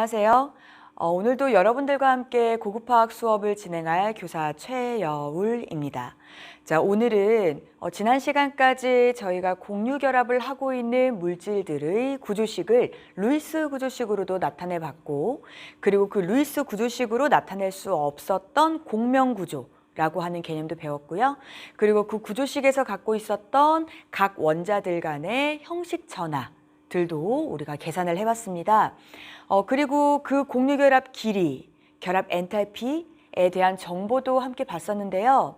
안녕하세요. 오늘도 여러분들과 함께 고급화학 수업을 진행할 교사 최여울입니다. 자, 오늘은 지난 시간까지 저희가 공유 결합을 하고 있는 물질들의 구조식을 루이스 구조식으로도 나타내 봤고, 그리고 그 루이스 구조식으로 나타낼 수 없었던 공명 구조라고 하는 개념도 배웠고요. 그리고 그 구조식에서 갖고 있었던 각 원자들 간의 형식 전하들도 우리가 계산을 해봤습니다. 그리고 그 공유결합 길이, 결합 엔탈피에 대한 정보도 함께 봤었는데요.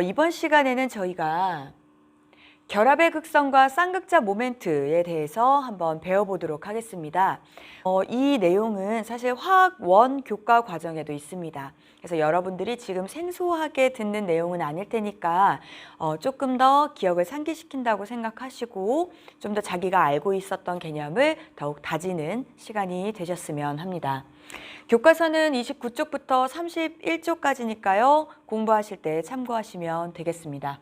이번 시간에는 저희가 결합의 극성과 쌍극자 모멘트에 대해서 한번 배워보도록 하겠습니다. 이 내용은 사실 화학원 교과 과정에도 있습니다. 그래서 여러분들이 지금 생소하게 듣는 내용은 아닐 테니까 조금 더 기억을 상기시킨다고 생각하시고 좀 더 자기가 알고 있었던 개념을 더욱 다지는 시간이 되셨으면 합니다. 교과서는 29쪽부터 31쪽까지니까요. 공부하실 때 참고하시면 되겠습니다.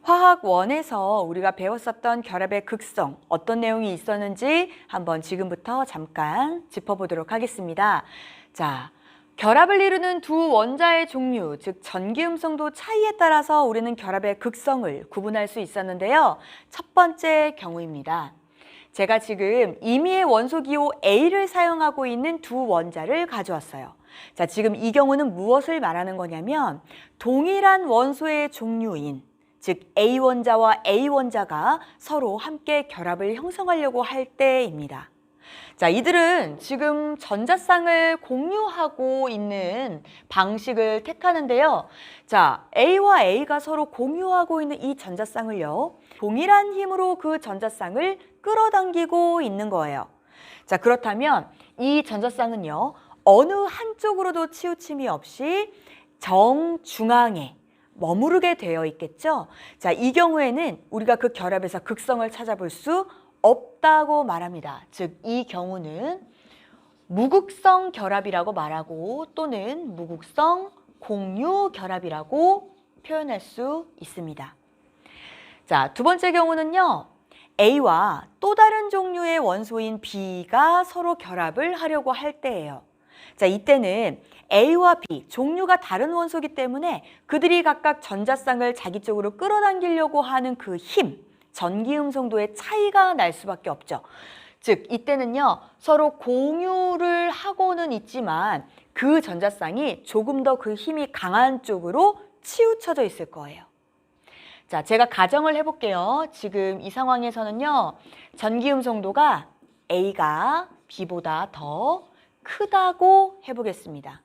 화학원에서 우리가 배웠었던 결합의 극성, 어떤 내용이 있었는지 한번 지금부터 잠깐 짚어보도록 하겠습니다. 자, 결합을 이루는 두 원자의 종류, 즉 전기음성도 차이에 따라서 우리는 결합의 극성을 구분할 수 있었는데요. 첫 번째 경우입니다. 제가 지금 임의의 원소기호 A를 사용하고 있는 두 원자를 가져왔어요. 자, 지금 이 경우는 무엇을 말하는 거냐면 동일한 원소의 종류인 즉 A원자와 A원자가 서로 함께 결합을 형성하려고 할 때입니다. 자, 이들은 지금 전자쌍을 공유하고 있는 방식을 택하는데요. 자, A와 A가 서로 공유하고 있는 이 전자쌍을요, 동일한 힘으로 그 전자쌍을 끌어당기고 있는 거예요. 자, 그렇다면 이 전자쌍은요, 어느 한쪽으로도 치우침이 없이 정중앙에 머무르게 되어 있겠죠. 자, 이 경우에는 우리가 그 결합에서 극성을 찾아볼 수 없다고 말합니다. 즉, 이 경우는 무극성 결합이라고 말하고 또는 무극성 공유 결합이라고 표현할 수 있습니다. 자, 두 번째 경우는요. A와 또 다른 종류의 원소인 B가 서로 결합을 하려고 할 때예요. 자, 이때는 A와 B, 종류가 다른 원소이기 때문에 그들이 각각 전자쌍을 자기 쪽으로 끌어당기려고 하는 그 힘, 전기음성도의 차이가 날 수밖에 없죠. 즉, 이때는요, 서로 공유를 하고는 있지만 그 전자쌍이 조금 더 그 힘이 강한 쪽으로 치우쳐져 있을 거예요. 자, 제가 가정을 해볼게요. 지금 이 상황에서는요, 전기음성도가 A가 B보다 더 크다고 해보겠습니다.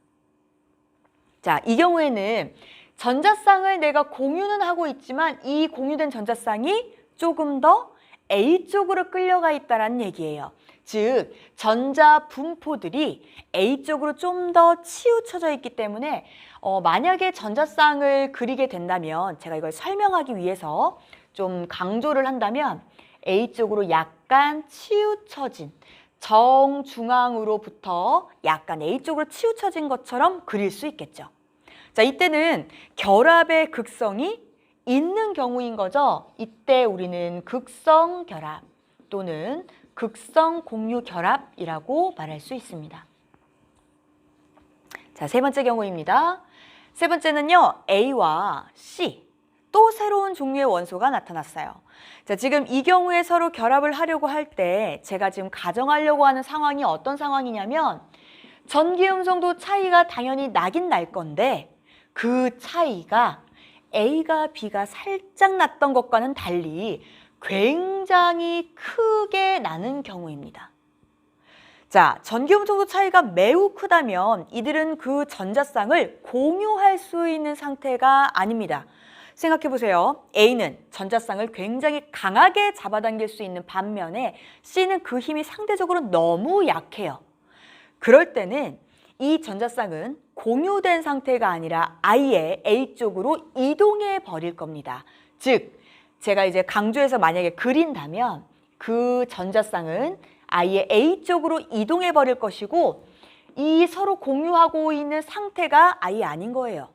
자, 이 경우에는 전자쌍을 내가 공유는 하고 있지만 이 공유된 전자쌍이 조금 더 A 쪽으로 끌려가 있다는 얘기예요. 즉, 전자 분포들이 A 쪽으로 좀 더 치우쳐져 있기 때문에 만약에 전자쌍을 그리게 된다면 제가 이걸 설명하기 위해서 좀 강조를 한다면 A 쪽으로 약간 치우쳐진 정중앙으로부터 약간 A 쪽으로 치우쳐진 것처럼 그릴 수 있겠죠. 자, 이때는 결합의 극성이 있는 경우인 거죠. 이때 우리는 극성 결합 또는 극성 공유 결합이라고 말할 수 있습니다. 자, 세 번째 경우입니다. 세 번째는요, A와 C, 또 새로운 종류의 원소가 나타났어요. 자, 지금 이 경우에 서로 결합을 하려고 할 때 제가 지금 가정하려고 하는 상황이 어떤 상황이냐면 전기음성도 차이가 당연히 나긴 날 건데 그 차이가 A가 B가 살짝 났던 것과는 달리 굉장히 크게 나는 경우입니다. 자, 전기음성도 차이가 매우 크다면 이들은 그 전자쌍을 공유할 수 있는 상태가 아닙니다. 생각해 보세요. A는 전자쌍을 굉장히 강하게 잡아당길 수 있는 반면에 C는 그 힘이 상대적으로 너무 약해요. 그럴 때는 이 전자쌍은 공유된 상태가 아니라 아예 A 쪽으로 이동해 버릴 겁니다. 즉, 제가 이제 강조해서 만약에 그린다면 그 전자쌍은 아예 A 쪽으로 이동해 버릴 것이고 이 서로 공유하고 있는 상태가 아예 아닌 거예요.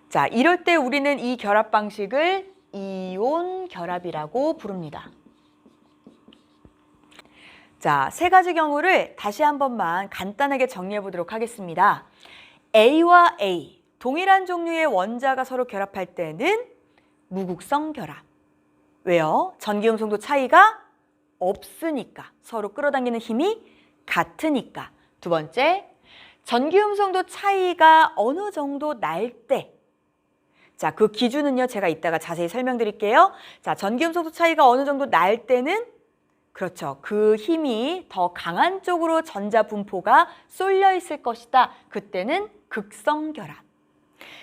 자, 이럴 때 우리는 이 결합 방식을 이온 결합이라고 부릅니다. 자, 세 가지 경우를 다시 한 번만 간단하게 정리해 보도록 하겠습니다. A와 A, 동일한 종류의 원자가 서로 결합할 때는 무극성 결합. 왜요? 전기음성도 차이가 없으니까. 서로 끌어당기는 힘이 같으니까. 두 번째, 전기음성도 차이가 어느 정도 날 때. 자, 그 기준은요, 제가 이따가 자세히 설명드릴게요. 자, 전기음성도 차이가 어느 정도 날 때는 그렇죠. 그 힘이 더 강한 쪽으로 전자 분포가 쏠려 있을 것이다. 그때는 극성결합.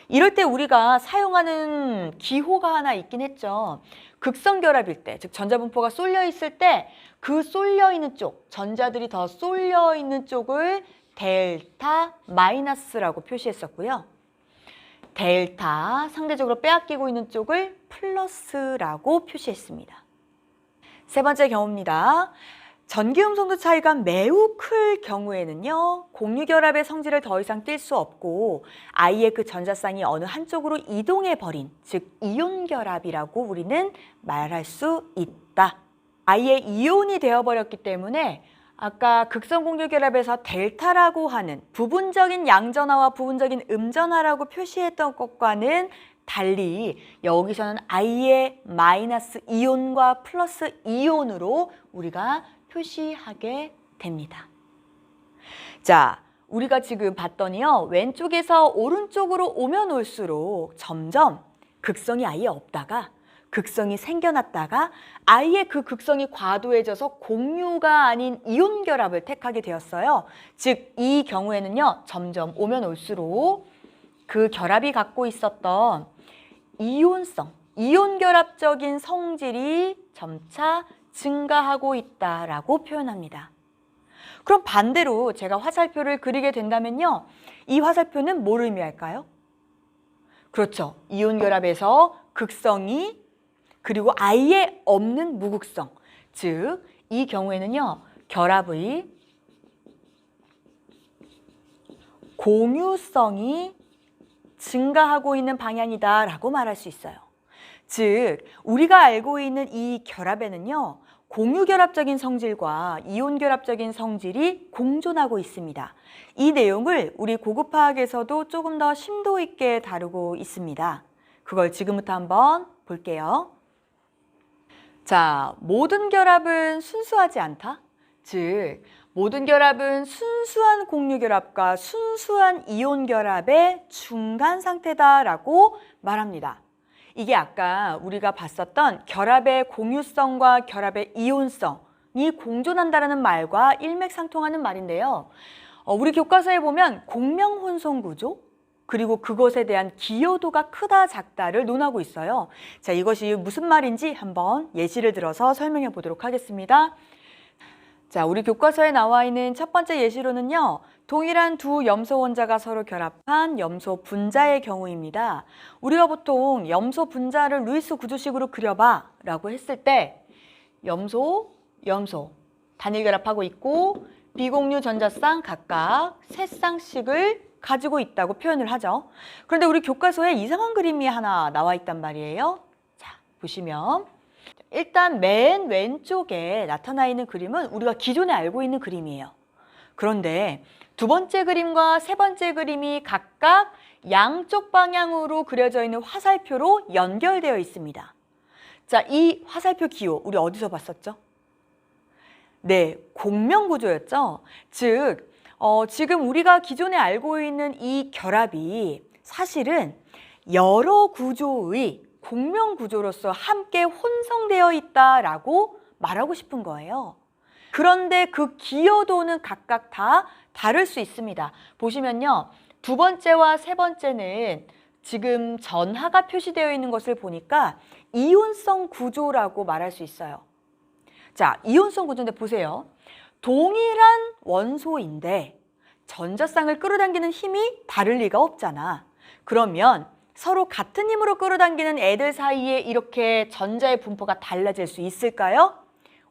이럴 때 우리가 사용하는 기호가 하나 있긴 했죠. 극성결합일 때, 즉 전자 분포가 쏠려 있을 때 그 쏠려 있는 쪽, 전자들이 더 쏠려 있는 쪽을 델타 마이너스라고 표시했었고요. 델타, 상대적으로 빼앗기고 있는 쪽을 플러스라고 표시했습니다. 세 번째 경우입니다. 전기음성도 차이가 매우 클 경우에는요, 공유결합의 성질을 더 이상 띌 수 없고 아이의 그 전자쌍이 어느 한쪽으로 이동해버린, 즉 이온결합이라고 우리는 말할 수 있다. 아이의 이온이 되어버렸기 때문에 아까 극성공유결합에서 델타라고 하는 부분적인 양전하와 부분적인 음전하라고 표시했던 것과는 달리 여기서는 I의 마이너스 이온과 플러스 이온으로 우리가 표시하게 됩니다. 자, 우리가 지금 봤더니요, 왼쪽에서 오른쪽으로 오면 올수록 점점 극성이 아예 없다가 극성이 생겨났다가 아예 그 극성이 과도해져서 공유가 아닌 이온 결합을 택하게 되었어요. 즉, 이 경우에는요, 점점 오면 올수록 그 결합이 갖고 있었던 이온성, 이온 결합적인 성질이 점차 증가하고 있다라고 표현합니다. 그럼 반대로 제가 화살표를 그리게 된다면요, 이 화살표는 뭘 의미할까요? 그렇죠. 이온 결합에서 극성이 그리고 아예 없는 무극성, 즉 이 경우에는요, 결합의 공유성이 증가하고 있는 방향이다라고 말할 수 있어요. 즉, 우리가 알고 있는 이 결합에는요, 공유결합적인 성질과 이온결합적인 성질이 공존하고 있습니다. 이 내용을 우리 고급화학에서도 조금 더 심도 있게 다루고 있습니다. 그걸 지금부터 한번 볼게요. 자, 모든 결합은 순수하지 않다. 즉, 모든 결합은 순수한 공유결합과 순수한 이온결합의 중간 상태다라고 말합니다. 이게 아까 우리가 봤었던 결합의 공유성과 결합의 이온성이 공존한다는 말과 일맥상통하는 말인데요. 우리 교과서에 보면 공명혼성구조, 그리고 그것에 대한 기여도가 크다 작다를 논하고 있어요. 자, 이것이 무슨 말인지 한번 예시를 들어서 설명해 보도록 하겠습니다. 자, 우리 교과서에 나와 있는 첫 번째 예시로는요, 동일한 두 염소 원자가 서로 결합한 염소 분자의 경우입니다. 우리가 보통 염소 분자를 루이스 구조식으로 그려봐 라고 했을 때 염소, 단일 결합하고 있고 비공유 전자쌍 각각 세 쌍씩을 가지고 있다고 표현을 하죠. 그런데 우리 교과서에 이상한 그림이 하나 나와 있단 말이에요. 자, 보시면 일단 맨 왼쪽에 나타나 있는 그림은 우리가 기존에 알고 있는 그림이에요. 그런데 두 번째 그림과 세 번째 그림이 각각 양쪽 방향으로 그려져 있는 화살표로 연결되어 있습니다. 자, 이 화살표 기호 우리 어디서 봤었죠? 네, 공명구조였죠. 즉, 지금 우리가 기존에 알고 있는 이 결합이 사실은 여러 구조의 공명구조로서 함께 혼성되어 있다라고 말하고 싶은 거예요. 그런데 그 기여도는 각각 다 다를 수 있습니다. 보시면요, 두 번째와 세 번째는 지금 전하가 표시되어 있는 것을 보니까 이온성 구조라고 말할 수 있어요. 자, 이온성 구조인데 보세요. 동일한 원소인데 전자쌍을 끌어당기는 힘이 다를 리가 없잖아. 그러면 서로 같은 힘으로 끌어당기는 애들 사이에 이렇게 전자의 분포가 달라질 수 있을까요?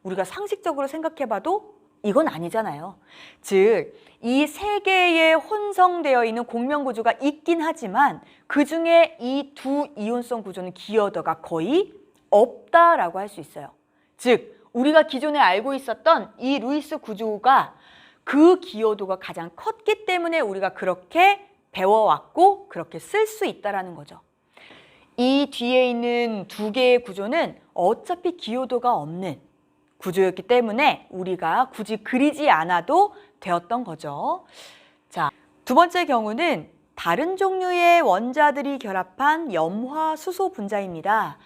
우리가 상식적으로 생각해봐도 이건 아니잖아요. 즉, 이 세 개의 혼성되어 있는 공명구조가 있긴 하지만 그중에 이 두 이온성 구조는 기여도가 거의 없다라고 할 수 있어요. 즉, 우리가 기존에 알고 있었던 이 루이스 구조가 그 기여도가 가장 컸기 때문에 우리가 그렇게 배워왔고 그렇게 쓸 수 있다는 거죠. 이 뒤에 있는 두 개의 구조는 어차피 기여도가 없는 구조였기 때문에 우리가 굳이 그리지 않아도 되었던 거죠. 자, 두 번째 경우는 다른 종류의 원자들이 결합한 염화수소 분자입니다.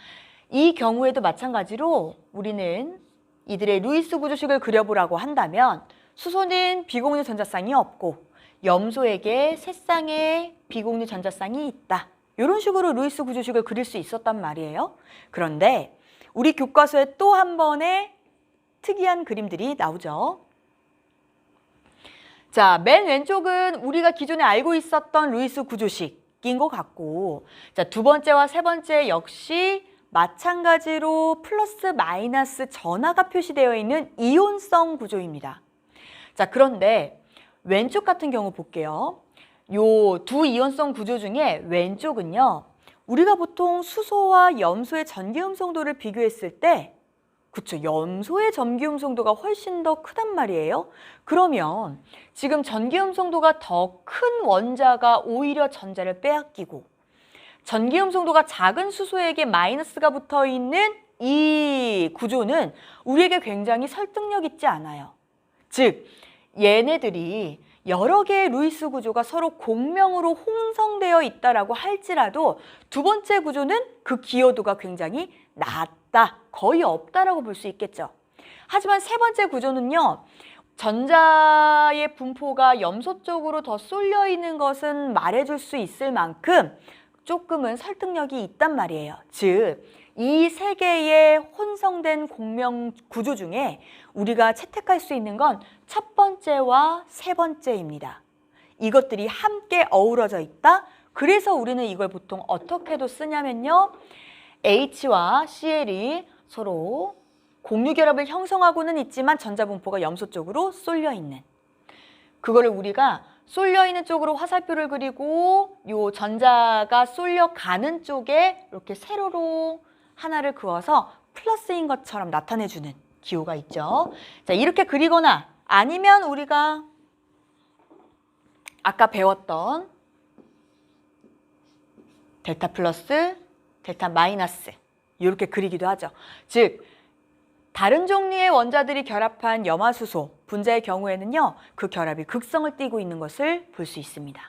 이 경우에도 마찬가지로 우리는 이들의 루이스 구조식을 그려보라고 한다면 수소는 비공유 전자쌍이 없고 염소에게 세 쌍의 비공유 전자쌍이 있다. 이런 식으로 루이스 구조식을 그릴 수 있었단 말이에요. 그런데 우리 교과서에 또 한 번의 특이한 그림들이 나오죠. 자, 맨 왼쪽은 우리가 기존에 알고 있었던 루이스 구조식인 것 같고, 자, 두 번째와 세 번째 역시 마찬가지로 플러스 마이너스 전하가 표시되어 있는 이온성 구조입니다. 자, 그런데 왼쪽 같은 경우 볼게요. 요 두 이온성 구조 중에 왼쪽은요, 우리가 보통 수소와 염소의 전기음성도를 비교했을 때, 그쵸, 염소의 전기음성도가 훨씬 더 크단 말이에요. 그러면 지금 전기음성도가 더 큰 원자가 오히려 전자를 빼앗기고 전기음성도가 작은 수소에게 마이너스가 붙어 있는 이 구조는 우리에게 굉장히 설득력 있지 않아요. 즉, 얘네들이 여러 개의 루이스 구조가 서로 공명으로 혼성되어 있다라고 할지라도 두 번째 구조는 그 기여도가 굉장히 낮다, 거의 없다라고 볼 수 있겠죠. 하지만 세 번째 구조는요, 전자의 분포가 염소 쪽으로 더 쏠려 있는 것은 말해줄 수 있을 만큼 조금은 설득력이 있단 말이에요. 즉, 이 세 개의 혼성된 공명 구조 중에 우리가 채택할 수 있는 건 첫 번째와 세 번째입니다. 이것들이 함께 어우러져 있다. 그래서 우리는 이걸 보통 어떻게도 쓰냐면요, H와 Cl이 서로 공유결합을 형성하고는 있지만 전자분포가 염소 쪽으로 쏠려 있는, 그거를 우리가 쏠려 있는 쪽으로 화살표를 그리고 요 전자가 쏠려 가는 쪽에 이렇게 세로로 하나를 그어서 플러스인 것처럼 나타내주는 기호가 있죠. 자, 이렇게 그리거나 아니면 우리가 아까 배웠던 델타 플러스, 델타 마이너스 이렇게 그리기도 하죠. 즉, 다른 종류의 원자들이 결합한 염화수소 분자의 경우에는요, 그 결합이 극성을 띠고 있는 것을 볼 수 있습니다.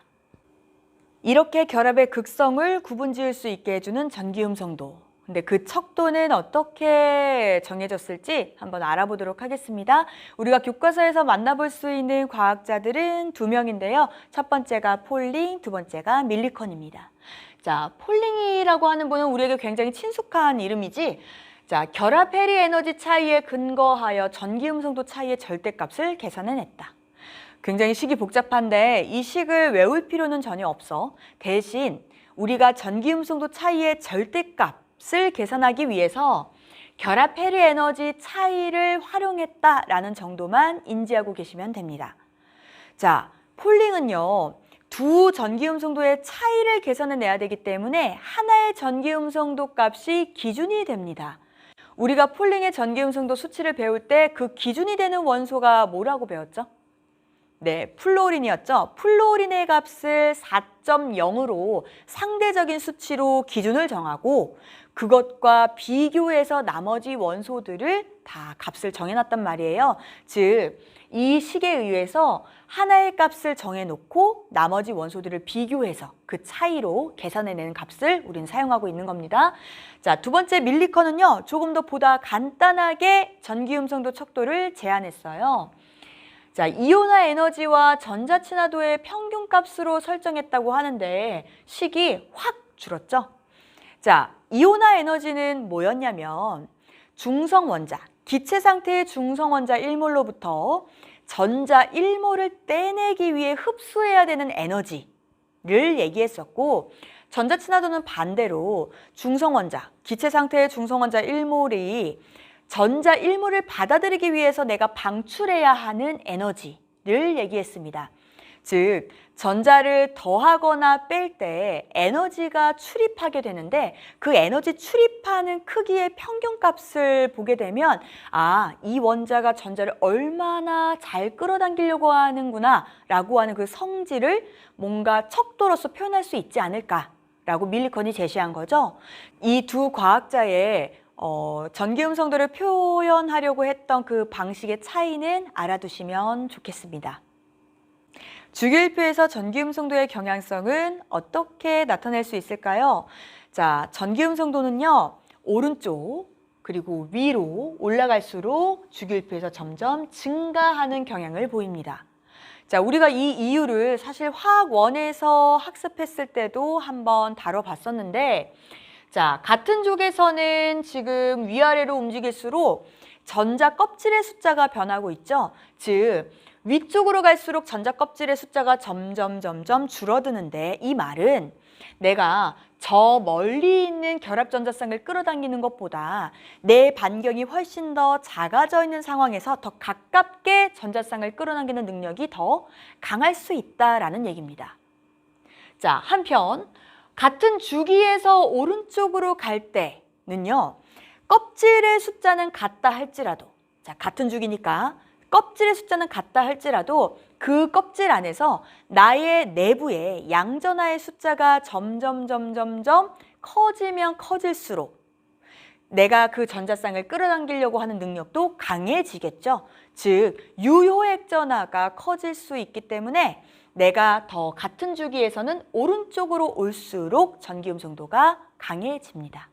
이렇게 결합의 극성을 구분지을 수 있게 해주는 전기음성도. 근데 그 척도는 어떻게 정해졌을지 한번 알아보도록 하겠습니다. 우리가 교과서에서 만나볼 수 있는 과학자들은 두 명인데요. 첫 번째가 폴링, 두 번째가 밀리컨입니다. 자, 폴링이라고 하는 분은 우리에게 굉장히 친숙한 이름이지, 자, 결합 해리 에너지 차이에 근거하여 전기음성도 차이의 절대값을 계산해냈다. 굉장히 식이 복잡한데 이 식을 외울 필요는 전혀 없어. 대신 우리가 전기음성도 차이의 절대값을 계산하기 위해서 결합 해리 에너지 차이를 활용했다라는 정도만 인지하고 계시면 됩니다. 자, 폴링은요, 두 전기음성도의 차이를 계산해내야 되기 때문에 하나의 전기음성도 값이 기준이 됩니다. 우리가 폴링의 전기음성도 수치를 배울 때 그 기준이 되는 원소가 뭐라고 배웠죠? 네, 플루오린이었죠. 플루오린의 값을 4.0으로 상대적인 수치로 기준을 정하고 그것과 비교해서 나머지 원소들을 다 값을 정해놨단 말이에요. 즉, 이 식에 의해서 하나의 값을 정해놓고 나머지 원소들을 비교해서 그 차이로 계산해내는 값을 우리는 사용하고 있는 겁니다. 자, 두 번째 밀리컨은요, 조금 더 보다 간단하게 전기음성도 척도를 제한했어요. 자, 이온화 에너지와 전자 친화도의 평균값으로 설정했다고 하는데 식이 확 줄었죠. 자, 이온화 에너지는 뭐였냐면 중성 원자, 기체 상태의 중성 원자 1몰로부터 전자 1몰을 떼내기 위해 흡수해야 되는 에너지를 얘기했었고, 전자 친화도는 반대로 중성 원자, 기체 상태의 중성 원자 1몰이 전자 1몰을 받아들이기 위해서 내가 방출해야 하는 에너지를 얘기했습니다. 즉 전자를 더하거나 뺄 때 에너지가 출입하게 되는데 그 에너지 출입하는 크기의 평균값을 보게 되면 이 원자가 전자를 얼마나 잘 끌어당기려고 하는구나 라고 하는 그 성질을 뭔가 척도로서 표현할 수 있지 않을까 라고 밀리컨이 제시한 거죠. 이 두 과학자의 전기음성도를 표현하려고 했던 그 방식의 차이는 알아두시면 좋겠습니다. 주기율표에서 전기음성도의 경향성은 어떻게 나타낼 수 있을까요? 자, 전기음성도는요, 오른쪽 그리고 위로 올라갈수록 주기율표에서 점점 증가하는 경향을 보입니다. 자, 우리가 이 이유를 사실 화학원에서 학습했을 때도 한번 다뤄봤었는데, 자, 같은 쪽에서는 지금 위아래로 움직일수록 전자 껍질의 숫자가 변하고 있죠. 즉, 위쪽으로 갈수록 전자 껍질의 숫자가 점점 줄어드는데 이 말은 내가 저 멀리 있는 결합 전자쌍을 끌어당기는 것보다 내 반경이 훨씬 더 작아져 있는 상황에서 더 가깝게 전자쌍을 끌어당기는 능력이 더 강할 수 있다라는 얘기입니다. 자, 한편 같은 주기에서 오른쪽으로 갈 때는요, 껍질의 숫자는 같다 할지라도, 자, 같은 주기니까 껍질의 숫자는 같다 할지라도 그 껍질 안에서 나의 내부에 양전하의 숫자가 점점 커지면 커질수록 내가 그 전자쌍을 끌어당기려고 하는 능력도 강해지겠죠. 즉, 유효액전하가 커질 수 있기 때문에 내가 더 같은 주기에서는 오른쪽으로 올수록 전기음성도가 강해집니다.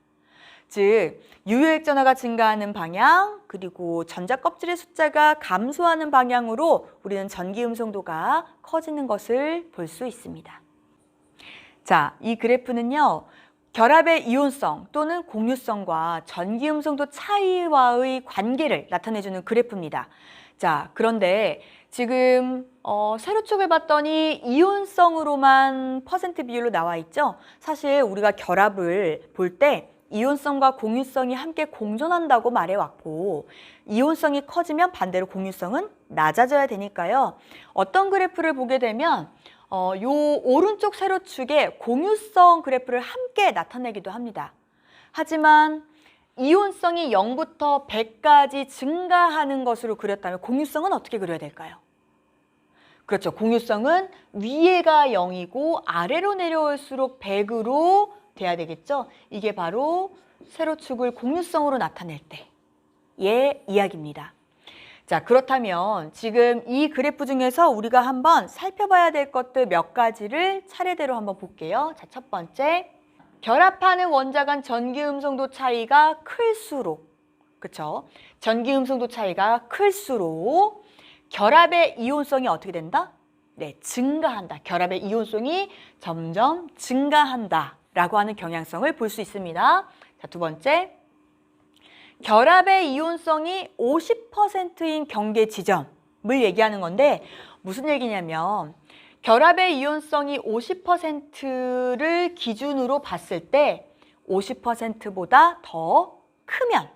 즉, 유효액전하가 증가하는 방향 그리고 전자 껍질의 숫자가 감소하는 방향으로 우리는 전기음성도가 커지는 것을 볼 수 있습니다. 자, 이 그래프는요, 결합의 이온성 또는 공유성과 전기음성도 차이와의 관계를 나타내주는 그래프입니다. 자, 그런데 지금 세로축을 봤더니 이온성으로만 퍼센트 비율로 나와 있죠. 사실 우리가 결합을 볼 때 이온성과 공유성이 함께 공존한다고 말해왔고, 이온성이 커지면 반대로 공유성은 낮아져야 되니까요. 어떤 그래프를 보게 되면 요 오른쪽 세로축에 공유성 그래프를 함께 나타내기도 합니다. 하지만 이온성이 0부터 100까지 증가하는 것으로 그렸다면 공유성은 어떻게 그려야 될까요? 그렇죠. 공유성은 위에가 0이고 아래로 내려올수록 100으로 돼야 되겠죠. 이게 바로 세로축을 공유성으로 나타낼 때의 이야기입니다. 자, 그렇다면 지금 이 그래프 중에서 우리가 한번 살펴봐야 될 것들 몇 가지를 차례대로 한번 볼게요. 자, 첫 번째, 결합하는 원자 간 전기음성도 차이가 클수록, 그렇죠? 전기음성도 차이가 클수록 결합의 이온성이 어떻게 된다? 네, 증가한다. 결합의 이온성이 점점 증가한다 라고 하는 경향성을 볼 수 있습니다. 자, 두 번째, 결합의 이온성이 50%인 경계 지점을 얘기하는 건데 무슨 얘기냐면 결합의 이온성이 50%를 기준으로 봤을 때 50%보다 더 크면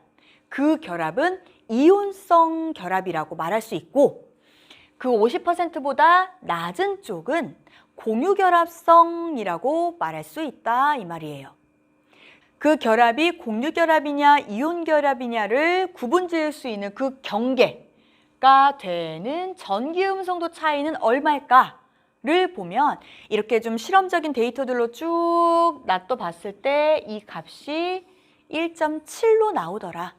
그 결합은 이온성 결합이라고 말할 수 있고, 그 50%보다 낮은 쪽은 공유결합성이라고 말할 수 있다 이 말이에요. 그 결합이 공유결합이냐 이온결합이냐를 구분지을 수 있는 그 경계가 되는 전기음성도 차이는 얼마일까를 보면 이렇게 좀 실험적인 데이터들로 쭉 놔둬봤을 때 이 값이 1.7로 나오더라.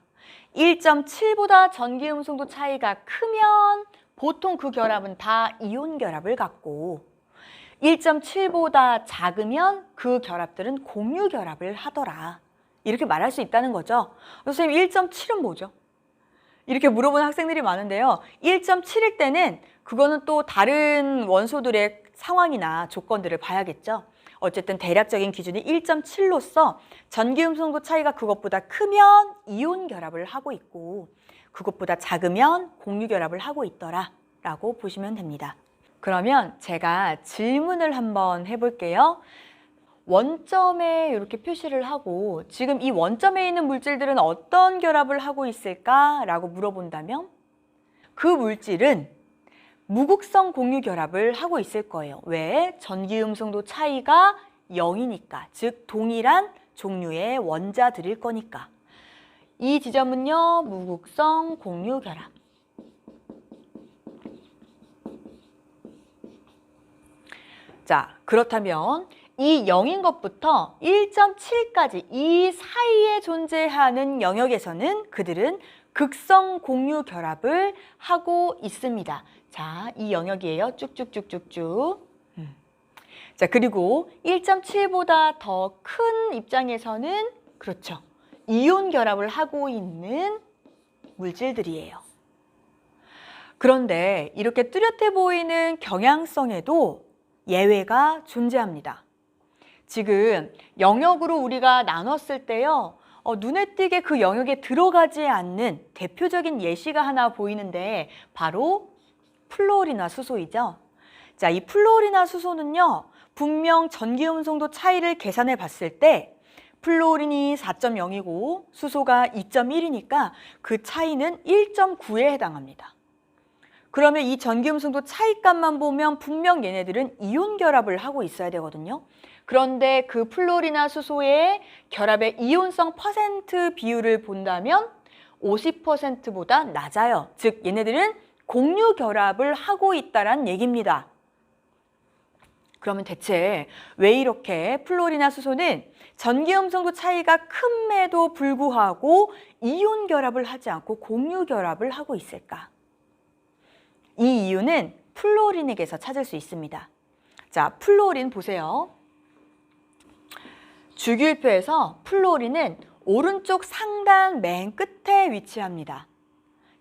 1.7보다 전기음성도 차이가 크면 보통 그 결합은 다 이온결합을 갖고 1.7보다 작으면 그 결합들은 공유결합을 하더라. 이렇게 말할 수 있다는 거죠. 선생님 1.7은 뭐죠? 이렇게 물어보는 학생들이 많은데요. 1.7일 때는 그거는 또 다른 원소들의 상황이나 조건들을 봐야겠죠. 어쨌든 대략적인 기준이 1.7로서 전기음성도 차이가 그것보다 크면 이온결합을 하고 있고 그것보다 작으면 공유결합을 하고 있더라 라고 보시면 됩니다. 그러면 제가 질문을 한번 해볼게요. 원점에 이렇게 표시를 하고 지금 이 원점에 있는 물질들은 어떤 결합을 하고 있을까라고 물어본다면 그 물질은 무극성 공유 결합을 하고 있을 거예요. 왜? 전기음성도 차이가 0이니까, 즉 동일한 종류의 원자들일 거니까. 이 지점은요, 무극성 공유 결합. 자, 그렇다면 이 0인 것부터 1.7까지 이 사이에 존재하는 영역에서는 그들은 극성 공유 결합을 하고 있습니다. 자, 이 영역이에요. 쭉쭉쭉쭉쭉. 자, 그리고 1.7보다 더 큰 입장에서는 그렇죠. 이온 결합을 하고 있는 물질들이에요. 그런데 이렇게 뚜렷해 보이는 경향성에도 예외가 존재합니다. 지금 영역으로 우리가 나눴을 때요. 눈에 띄게 그 영역에 들어가지 않는 대표적인 예시가 하나 보이는데 바로 플루오린화 수소이죠. 자, 이 플루오린화 수소는요. 분명 전기음성도 차이를 계산해 봤을 때 플루오린이 4.0이고 수소가 2.1이니까 그 차이는 1.9에 해당합니다. 그러면 이 전기음성도 차이값만 보면 분명 얘네들은 이온 결합을 하고 있어야 되거든요. 그런데 그 플루오린화 수소의 결합의 이온성 퍼센트 비율을 본다면 50%보다 낮아요. 즉 얘네들은 공유 결합을 하고 있다는 얘기입니다. 그러면 대체 왜 이렇게 플루오린화 수소는 전기음성도 차이가 큼에도 불구하고 이온 결합을 하지 않고 공유 결합을 하고 있을까? 이 이유는 플루오린에게서 찾을 수 있습니다. 자, 플루오린 보세요. 주기율표에서 플루오린은 오른쪽 상단 맨 끝에 위치합니다.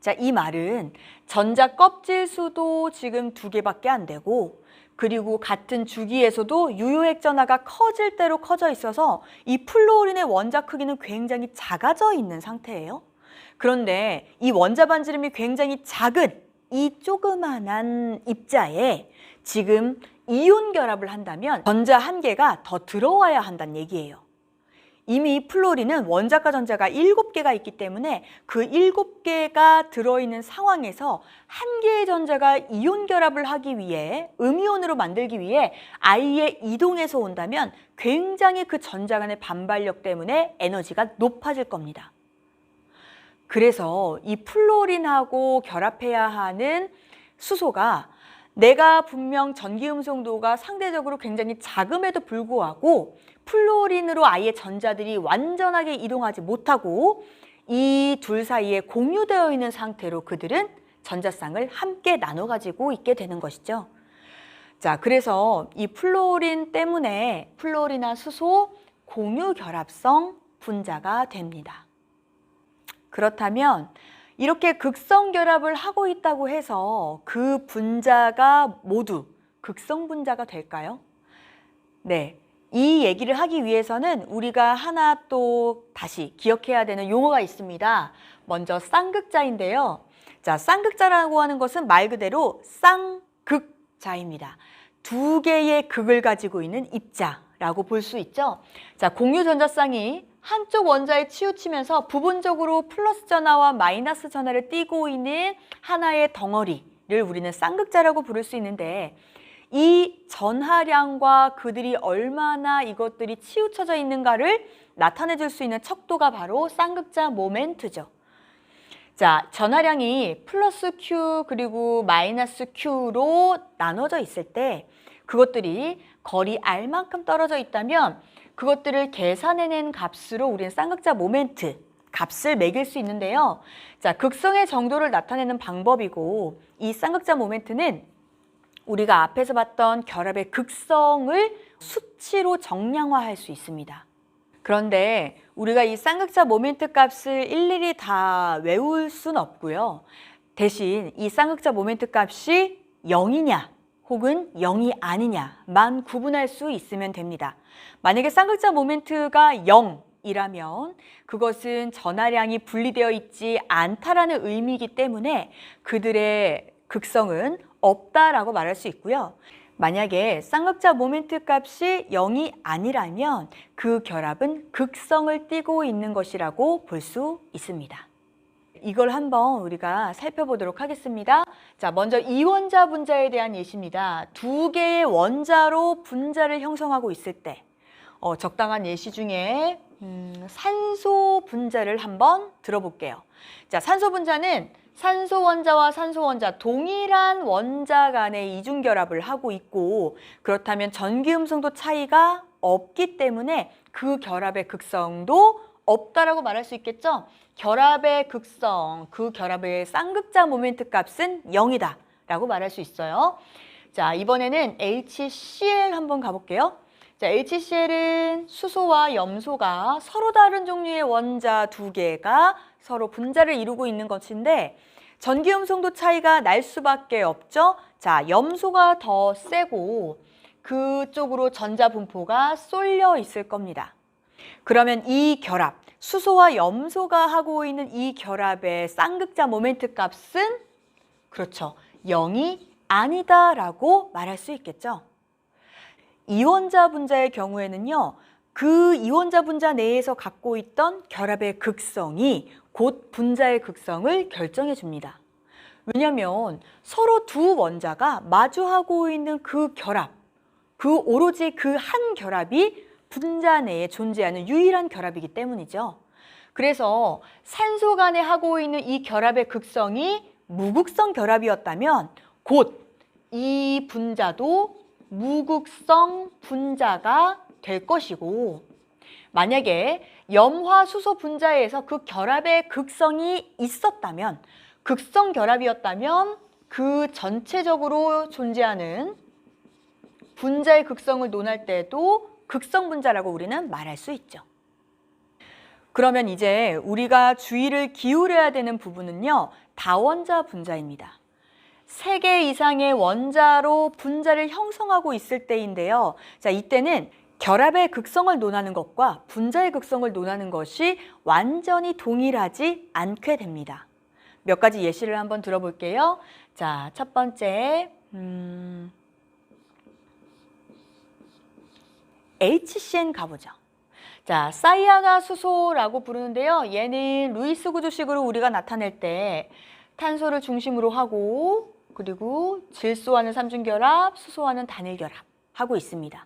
자, 이 말은 전자 껍질 수도 지금 2개밖에 안 되고 그리고 같은 주기에서도 유효액 전하가 커질 대로 커져 있어서 이 플루오린의 원자 크기는 굉장히 작아져 있는 상태예요. 그런데 이 원자 반지름이 굉장히 작은 이 조그만한 입자에 지금 이온 결합을 한다면 전자 1개가 더 들어와야 한다는 얘기예요. 이미 플루오린은 원자가 전자가 7개가 있기 때문에 그 7개가 들어있는 상황에서 1개의 전자가 이온 결합을 하기 위해 음이온으로 만들기 위해 아예 이동해서 온다면 굉장히 그 전자 간의 반발력 때문에 에너지가 높아질 겁니다. 그래서 이 플루오린하고 결합해야 하는 수소가 내가 분명 전기음성도가 상대적으로 굉장히 작음에도 불구하고 플루오린으로 아예 전자들이 완전하게 이동하지 못하고 이 둘 사이에 공유되어 있는 상태로 그들은 전자쌍을 함께 나눠 가지고 있게 되는 것이죠. 자, 그래서 이 플루오린 때문에 플루오린화 수소 공유 결합성 분자가 됩니다. 그렇다면 이렇게 극성 결합을 하고 있다고 해서 그 분자가 모두 극성 분자가 될까요? 네, 이 얘기를 하기 위해서는 우리가 하나 또 다시 기억해야 되는 용어가 있습니다. 먼저 쌍극자인데요. 자, 쌍극자라고 하는 것은 말 그대로 쌍극자입니다. 2개의 극을 가지고 있는 입자라고 볼 수 있죠. 자, 공유 전자쌍이 한쪽 원자에 치우치면서 부분적으로 플러스 전하와 마이너스 전하를 띠고 있는 하나의 덩어리를 우리는 쌍극자라고 부를 수 있는데 이 전하량과 그들이 얼마나 이것들이 치우쳐져 있는가를 나타내 줄 수 있는 척도가 바로 쌍극자 모멘트죠. 자, 전하량이 플러스 Q 그리고 마이너스 Q로 나눠져 있을 때 그것들이 거리 R만큼 떨어져 있다면 그것들을 계산해낸 값으로 우리는 쌍극자 모멘트 값을 매길 수 있는데요. 자, 극성의 정도를 나타내는 방법이고 이 쌍극자 모멘트는 우리가 앞에서 봤던 결합의 극성을 수치로 정량화할 수 있습니다. 그런데 우리가 이 쌍극자 모멘트 값을 일일이 다 외울 순 없고요. 대신 이 쌍극자 모멘트 값이 0이냐 혹은 0이 아니냐만 구분할 수 있으면 됩니다. 만약에 쌍극자 모멘트가 0이라면 그것은 전하량이 분리되어 있지 않다라는 의미이기 때문에 그들의 극성은 없다라고 말할 수 있고요. 만약에 쌍극자 모멘트 값이 0이 아니라면 그 결합은 극성을 띠고 있는 것이라고 볼 수 있습니다. 이걸 한번 우리가 살펴보도록 하겠습니다. 자, 먼저 이원자 분자에 대한 예시입니다. 두 개의 원자로 분자를 형성하고 있을 때 적당한 예시 중에 산소 분자를 한번 들어볼게요. 자, 산소 분자는 산소 원자와 산소 원자 동일한 원자 간의 이중 결합을 하고 있고, 그렇다면 전기음성도 차이가 없기 때문에 그 결합의 극성도 없다라고 말할 수 있겠죠? 결합의 극성, 그 결합의 쌍극자 모멘트 값은 0이다 라고 말할 수 있어요. 자, 이번에는 HCl 한번 가볼게요. 자, HCl은 수소와 염소가 서로 다른 종류의 원자 두 개가 서로 분자를 이루고 있는 것인데, 전기음성도 차이가 날 수밖에 없죠. 자, 염소가 더 세고 그쪽으로 전자 분포가 쏠려 있을 겁니다. 그러면 이 결합, 수소와 염소가 하고 있는 이 결합의 쌍극자 모멘트 값은 그렇죠, 0이 아니다라고 말할 수 있겠죠. 이원자 분자의 경우에는요, 그 이원자 분자 내에서 갖고 있던 결합의 극성이 곧 분자의 극성을 결정해 줍니다. 왜냐하면 서로 두 원자가 마주하고 있는 그 결합, 오로지 그 한 결합이 분자 내에 존재하는 유일한 결합이기 때문이죠. 그래서 산소 간에 하고 있는 이 결합의 극성이 무극성 결합이었다면 곧 이 분자도 무극성 분자가 될 것이고, 만약에 염화 수소 분자에서 그 결합의 극성이 있었다면, 극성 결합이었다면 그 전체적으로 존재하는 분자의 극성을 논할 때도 극성 분자라고 우리는 말할 수 있죠. 그러면 이제 우리가 주의를 기울여야 되는 부분은요, 다원자 분자입니다. 3개 이상의 원자로 분자를 형성하고 있을 때인데요. 자, 이때는 결합의 극성을 논하는 것과 분자의 극성을 논하는 것이 완전히 동일하지 않게 됩니다. 몇 가지 예시를 한번 들어볼게요. 자, 첫 번째, HCN 가보죠. 자, 사이아가 수소라고 부르는데요. 얘는 루이스 구조식으로 우리가 나타낼 때 탄소를 중심으로 하고, 그리고 질소와는 삼중결합, 수소와는 단일결합 하고 있습니다.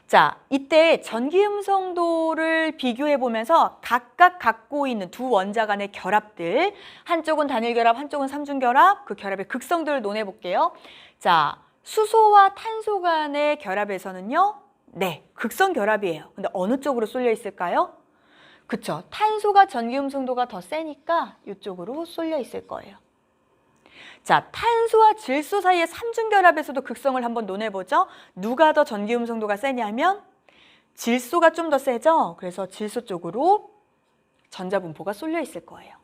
자, 이때 전기음성도를 비교해 보면서 각각 갖고 있는 두 원자 간의 결합들, 한쪽은 단일결합, 한쪽은 삼중결합, 그 결합의 극성들을 논해 볼게요. 자, 수소와 탄소 간의 결합에서는요, 네, 극성 결합이에요. 근데 어느 쪽으로 쏠려 있을까요? 그쵸, 탄소가 전기음성도가 더 세니까 이쪽으로 쏠려 있을 거예요. 자, 탄소와 질소 사이의 삼중결합에서도 극성을 한번 논해보죠. 누가 더 전기음성도가 세냐면 질소가 좀 더 세죠. 그래서 질소 쪽으로 전자분포가 쏠려 있을 거예요.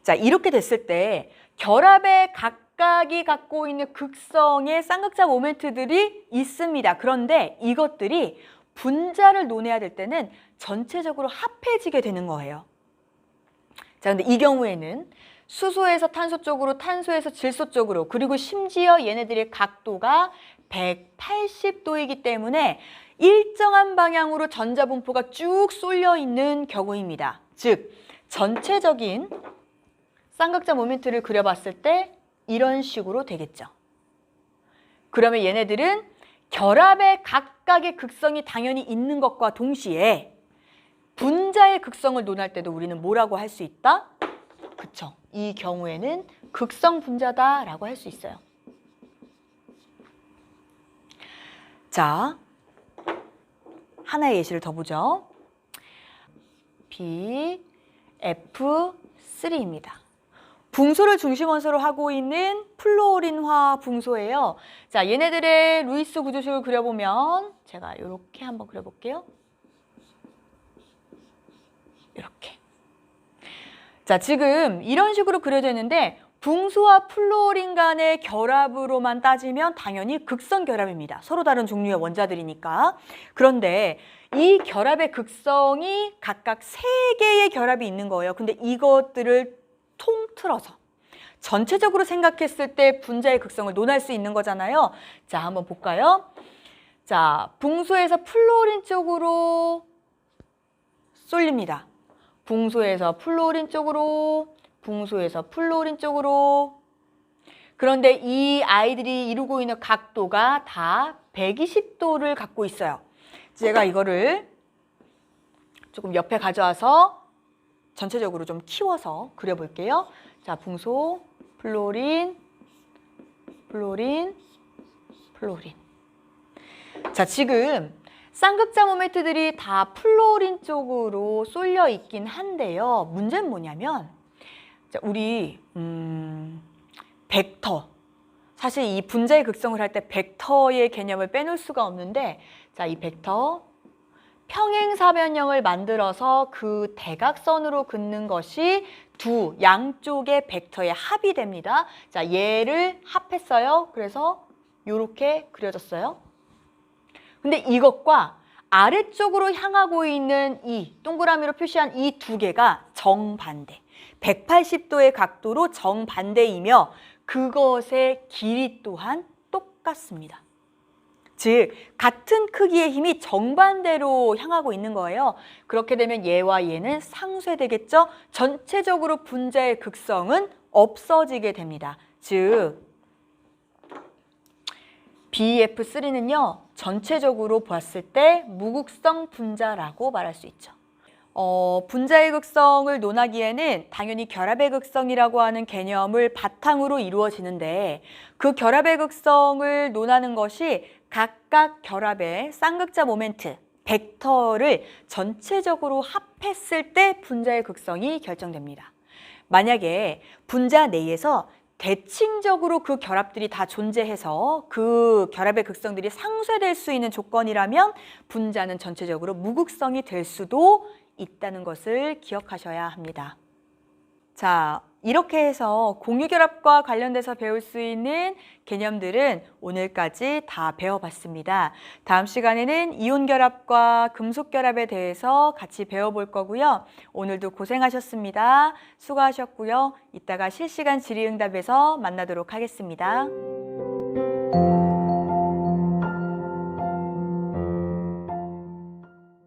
자, 이렇게 됐을 때 결합의 각각이 갖고 있는 극성의 쌍극자 모멘트들이 있습니다. 그런데 이것들이 분자를 논해야 될 때는 전체적으로 합해지게 되는 거예요. 자, 근데 이 경우에는 수소에서 탄소 쪽으로, 탄소에서 질소 쪽으로, 그리고 심지어 얘네들의 각도가 180도이기 때문에 일정한 방향으로 전자분포가 쭉 쏠려 있는 경우입니다. 즉, 전체적인 쌍극자 모멘트를 그려봤을 때 이런 식으로 되겠죠. 그러면 얘네들은 결합의 각각의 극성이 당연히 있는 것과 동시에 분자의 극성을 논할 때도 우리는 뭐라고 할 수 있다? 그쵸. 이 경우에는 극성 분자다라고 할 수 있어요. 자, 하나의 예시를 더 보죠. BF3입니다. 붕소를 중심 원소로 하고 있는 플로린화 붕소예요. 자, 얘네들의 루이스 구조식을 그려보면 제가 이렇게 한번 그려볼게요. 이렇게. 자, 지금 이런 식으로 그려야 되는데 붕소와 플로린 간의 결합으로만 따지면 당연히 극성 결합입니다. 서로 다른 종류의 원자들이니까. 그런데 이 결합의 극성이 각각 3개의 결합이 있는 거예요. 근데 이것들을 통틀어서 전체적으로 생각했을 때 분자의 극성을 논할 수 있는 거잖아요. 자, 한번 볼까요? 자, 붕소에서 플로린 쪽으로 쏠립니다. 붕소에서 플로린 쪽으로, 붕소에서 플로린 쪽으로. 그런데 이 아이들이 이루고 있는 각도가 다 120도를 갖고 있어요. 제가 이거를 조금 옆에 가져와서 전체적으로 좀 키워서 그려볼게요. 자, 붕소, 플로린, 플로린, 플로린. 자, 지금 쌍극자 모멘트들이 다 플로린 쪽으로 쏠려 있긴 한데요. 문제는 뭐냐면 자, 우리 벡터, 사실 이 분자의 극성을 할 때 벡터의 개념을 빼놓을 수가 없는데, 자, 이 벡터 평행사변형을 만들어서 그 대각선으로 긋는 것이 두 양쪽의 벡터의 합이 됩니다. 자, 얘를 합했어요. 그래서 이렇게 그려졌어요. 근데 이것과 아래쪽으로 향하고 있는 이 동그라미로 표시한 이 두 개가 정반대, 180도의 각도로 정반대이며 그것의 길이 또한 똑같습니다. 즉, 같은 크기의 힘이 정반대로 향하고 있는 거예요. 그렇게 되면 얘와 얘는 상쇄되겠죠? 전체적으로 분자의 극성은 없어지게 됩니다. 즉, BF3는요, 전체적으로 보았을 때 무극성 분자라고 말할 수 있죠. 분자의 극성을 논하기에는 당연히 결합의 극성이라고 하는 개념을 바탕으로 이루어지는데, 그 결합의 극성을 논하는 것이 각각 결합의 쌍극자 모멘트, 벡터를 전체적으로 합했을 때 분자의 극성이 결정됩니다. 만약에 분자 내에서 대칭적으로 그 결합들이 다 존재해서 그 결합의 극성들이 상쇄될 수 있는 조건이라면 분자는 전체적으로 무극성이 될 수도 있다는 것을 기억하셔야 합니다. 자, 이렇게 해서 공유결합과 관련돼서 배울 수 있는 개념들은 오늘까지 다 배워봤습니다. 다음 시간에는 이온결합과 금속결합에 대해서 같이 배워볼 거고요. 오늘도 고생하셨습니다. 수고하셨고요. 이따가 실시간 질의응답에서 만나도록 하겠습니다.